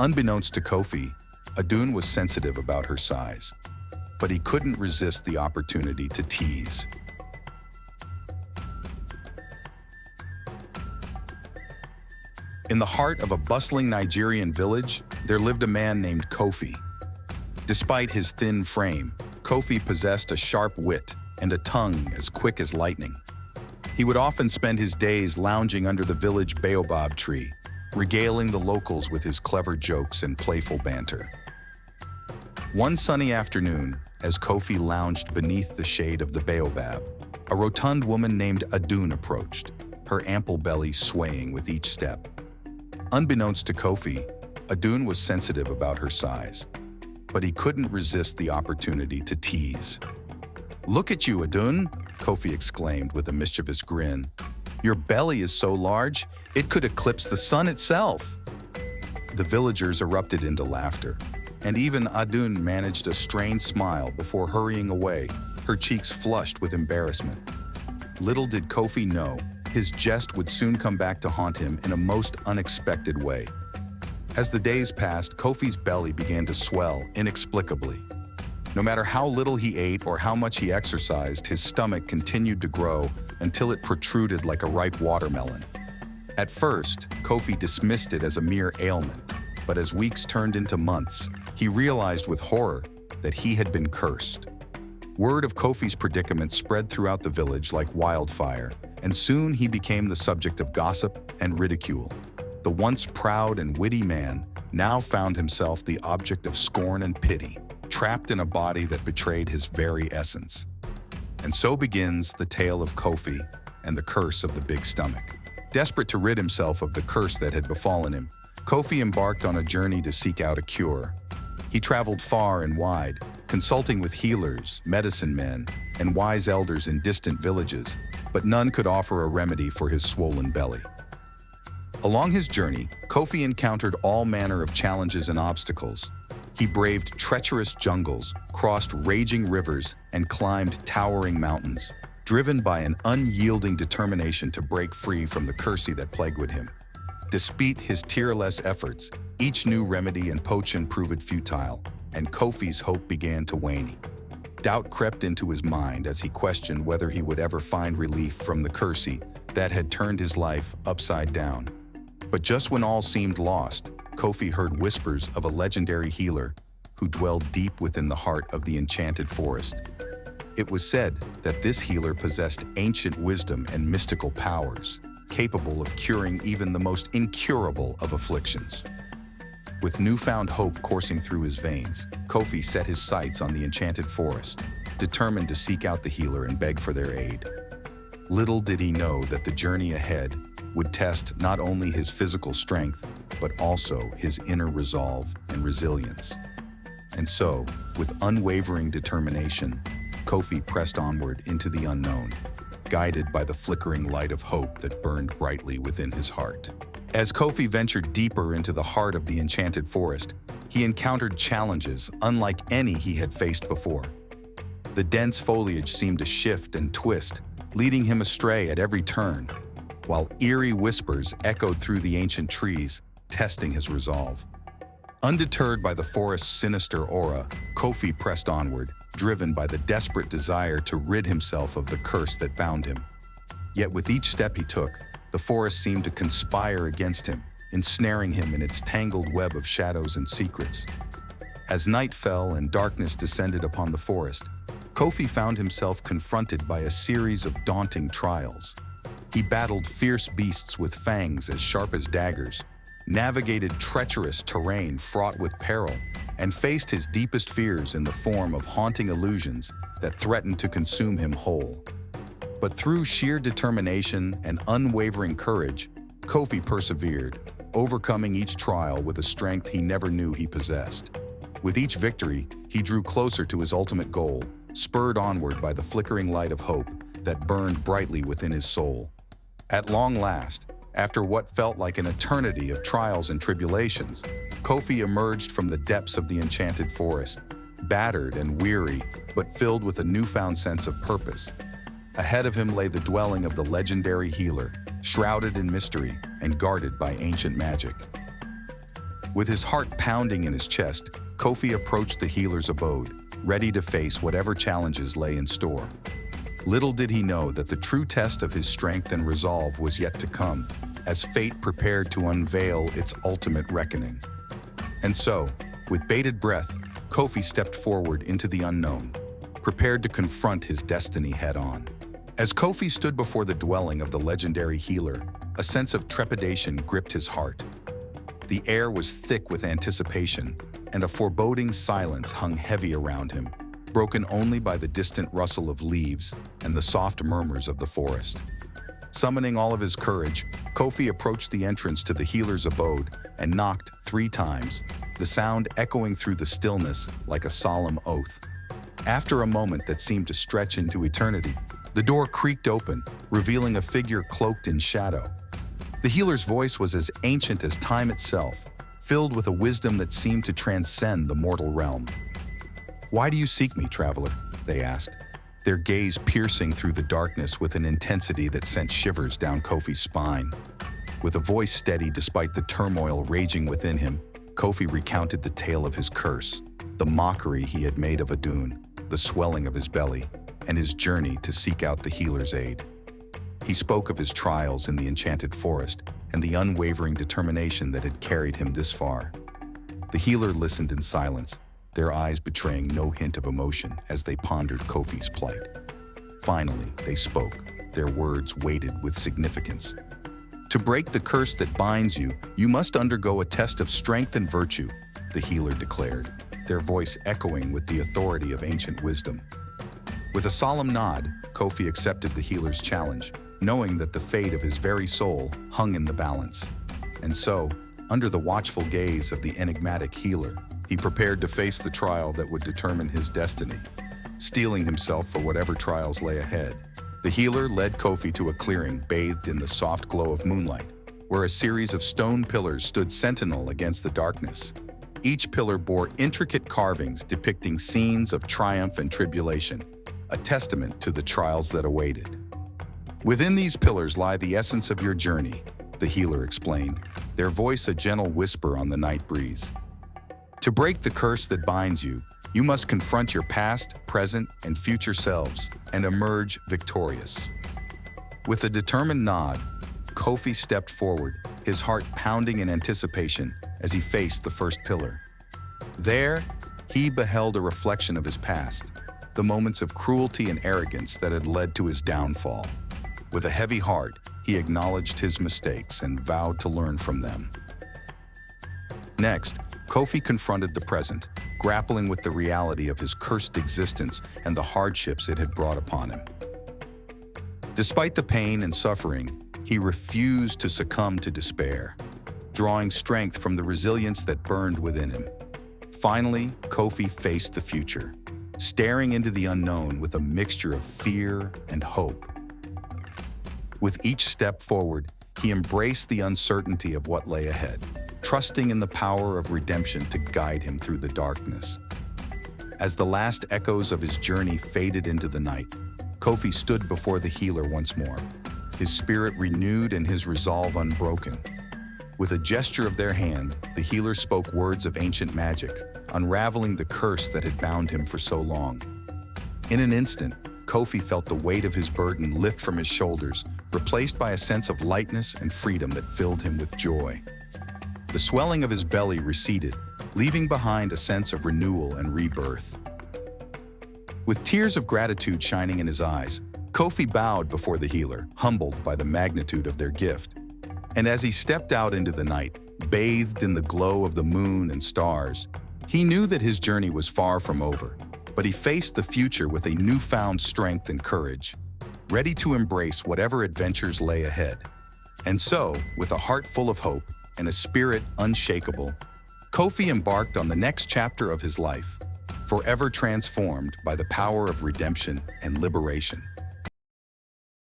Unbeknownst to Kofi, Adun was sensitive about her size, but he couldn't resist the opportunity to tease. In the heart of a bustling Nigerian village, there lived a man named Kofi. Despite his thin frame, Kofi possessed a sharp wit and a tongue as quick as lightning. He would often spend his days lounging under the village baobab tree, regaling the locals with his clever jokes and playful banter. One sunny afternoon, as Kofi lounged beneath the shade of the baobab, a rotund woman named Adun approached, her ample belly swaying with each step. Unbeknownst to Kofi, Adun was sensitive about her size, but he couldn't resist the opportunity to tease. "Look at you, Adun," Kofi exclaimed with a mischievous grin. "Your belly is so large, it could eclipse the sun itself." The villagers erupted into laughter, and even Adun managed a strained smile before hurrying away, her cheeks flushed with embarrassment. Little did Kofi know, his jest would soon come back to haunt him in a most unexpected way. As the days passed, Kofi's belly began to swell inexplicably. No matter how little he ate or how much he exercised, his stomach continued to grow until it protruded like a ripe watermelon. At first, Kofi dismissed it as a mere ailment, but as weeks turned into months, he realized with horror that he had been cursed. Word of Kofi's predicament spread throughout the village like wildfire, and soon he became the subject of gossip and ridicule. The once proud and witty man now found himself the object of scorn and pity, trapped in a body that betrayed his very essence. And so begins the tale of Kofi and the curse of the big stomach. Desperate to rid himself of the curse that had befallen him, Kofi embarked on a journey to seek out a cure. He traveled far and wide, consulting with healers, medicine men, and wise elders in distant villages, but none could offer a remedy for his swollen belly. Along his journey, Kofi encountered all manner of challenges and obstacles. He braved treacherous jungles, crossed raging rivers, and climbed towering mountains, driven by an unyielding determination to break free from the curse that plagued him. Despite his tireless efforts, each new remedy and potion proved futile, and Kofi's hope began to wane. Doubt crept into his mind as he questioned whether he would ever find relief from the curse that had turned his life upside down. But just when all seemed lost, Kofi heard whispers of a legendary healer who dwelled deep within the heart of the enchanted forest. It was said that this healer possessed ancient wisdom and mystical powers, capable of curing even the most incurable of afflictions. With newfound hope coursing through his veins, Kofi set his sights on the enchanted forest, determined to seek out the healer and beg for their aid. Little did he know that the journey ahead would test not only his physical strength, but also his inner resolve and resilience. And so, with unwavering determination, Kofi pressed onward into the unknown, guided by the flickering light of hope that burned brightly within his heart. As Kofi ventured deeper into the heart of the enchanted forest, he encountered challenges unlike any he had faced before. The dense foliage seemed to shift and twist, leading him astray at every turn, while eerie whispers echoed through the ancient trees, testing his resolve. Undeterred by the forest's sinister aura, Kofi pressed onward, driven by the desperate desire to rid himself of the curse that bound him. Yet with each step he took, the forest seemed to conspire against him, ensnaring him in its tangled web of shadows and secrets. As night fell and darkness descended upon the forest, Kofi found himself confronted by a series of daunting trials. He battled fierce beasts with fangs as sharp as daggers, navigated treacherous terrain fraught with peril, and faced his deepest fears in the form of haunting illusions that threatened to consume him whole. But through sheer determination and unwavering courage, Kofi persevered, overcoming each trial with a strength he never knew he possessed. With each victory, he drew closer to his ultimate goal, spurred onward by the flickering light of hope that burned brightly within his soul. At long last, after what felt like an eternity of trials and tribulations, Kofi emerged from the depths of the enchanted forest, battered and weary, but filled with a newfound sense of purpose. Ahead of him lay the dwelling of the legendary healer, shrouded in mystery and guarded by ancient magic. With his heart pounding in his chest, Kofi approached the healer's abode, ready to face whatever challenges lay in store. Little did he know that the true test of his strength and resolve was yet to come, as fate prepared to unveil its ultimate reckoning. And so, with bated breath, Kofi stepped forward into the unknown, prepared to confront his destiny head-on. As Kofi stood before the dwelling of the legendary healer, a sense of trepidation gripped his heart. The air was thick with anticipation, and a foreboding silence hung heavy around him, broken only by the distant rustle of leaves and the soft murmurs of the forest. Summoning all of his courage, Kofi approached the entrance to the healer's abode and knocked 3 times, the sound echoing through the stillness like a solemn oath. After a moment that seemed to stretch into eternity, the door creaked open, revealing a figure cloaked in shadow. The healer's voice was as ancient as time itself, filled with a wisdom that seemed to transcend the mortal realm. "Why do you seek me, traveler?" they asked, their gaze piercing through the darkness with an intensity that sent shivers down Kofi's spine. With a voice steady despite the turmoil raging within him, Kofi recounted the tale of his curse, the mockery he had made of Adun, the swelling of his belly, and his journey to seek out the healer's aid. He spoke of his trials in the enchanted forest and the unwavering determination that had carried him this far. The healer listened in silence, their eyes betraying no hint of emotion as they pondered Kofi's plight. Finally, they spoke, their words weighted with significance. "To break the curse that binds you, you must undergo a test of strength and virtue," the healer declared, their voice echoing with the authority of ancient wisdom. With a solemn nod, Kofi accepted the healer's challenge, knowing that the fate of his very soul hung in the balance. And so, under the watchful gaze of the enigmatic healer, he prepared to face the trial that would determine his destiny. Steeling himself for whatever trials lay ahead, the healer led Kofi to a clearing bathed in the soft glow of moonlight, where a series of stone pillars stood sentinel against the darkness. Each pillar bore intricate carvings depicting scenes of triumph and tribulation, a testament to the trials that awaited. "Within these pillars lie the essence of your journey," the healer explained, their voice a gentle whisper on the night breeze. "To break the curse that binds you, you must confront your past, present, and future selves and emerge victorious." With a determined nod, Kofi stepped forward, his heart pounding in anticipation as he faced the first pillar. There, he beheld a reflection of his past, the moments of cruelty and arrogance that had led to his downfall. With a heavy heart, he acknowledged his mistakes and vowed to learn from them. Next, Kofi confronted the present, grappling with the reality of his cursed existence and the hardships it had brought upon him. Despite the pain and suffering, he refused to succumb to despair, drawing strength from the resilience that burned within him. Finally, Kofi faced the future, staring into the unknown with a mixture of fear and hope. With each step forward, he embraced the uncertainty of what lay ahead, trusting in the power of redemption to guide him through the darkness. As the last echoes of his journey faded into the night, Kofi stood before the healer once more, his spirit renewed and his resolve unbroken. With a gesture of their hand, the healer spoke words of ancient magic, unraveling the curse that had bound him for so long. In an instant, Kofi felt the weight of his burden lift from his shoulders, replaced by a sense of lightness and freedom that filled him with joy. The swelling of his belly receded, leaving behind a sense of renewal and rebirth. With tears of gratitude shining in his eyes, Kofi bowed before the healer, humbled by the magnitude of their gift. And as he stepped out into the night, bathed in the glow of the moon and stars, he knew that his journey was far from over, but he faced the future with a newfound strength and courage, ready to embrace whatever adventures lay ahead. And so, with a heart full of hope and a spirit unshakable, Kofi embarked on the next chapter of his life, forever transformed by the power of redemption and liberation.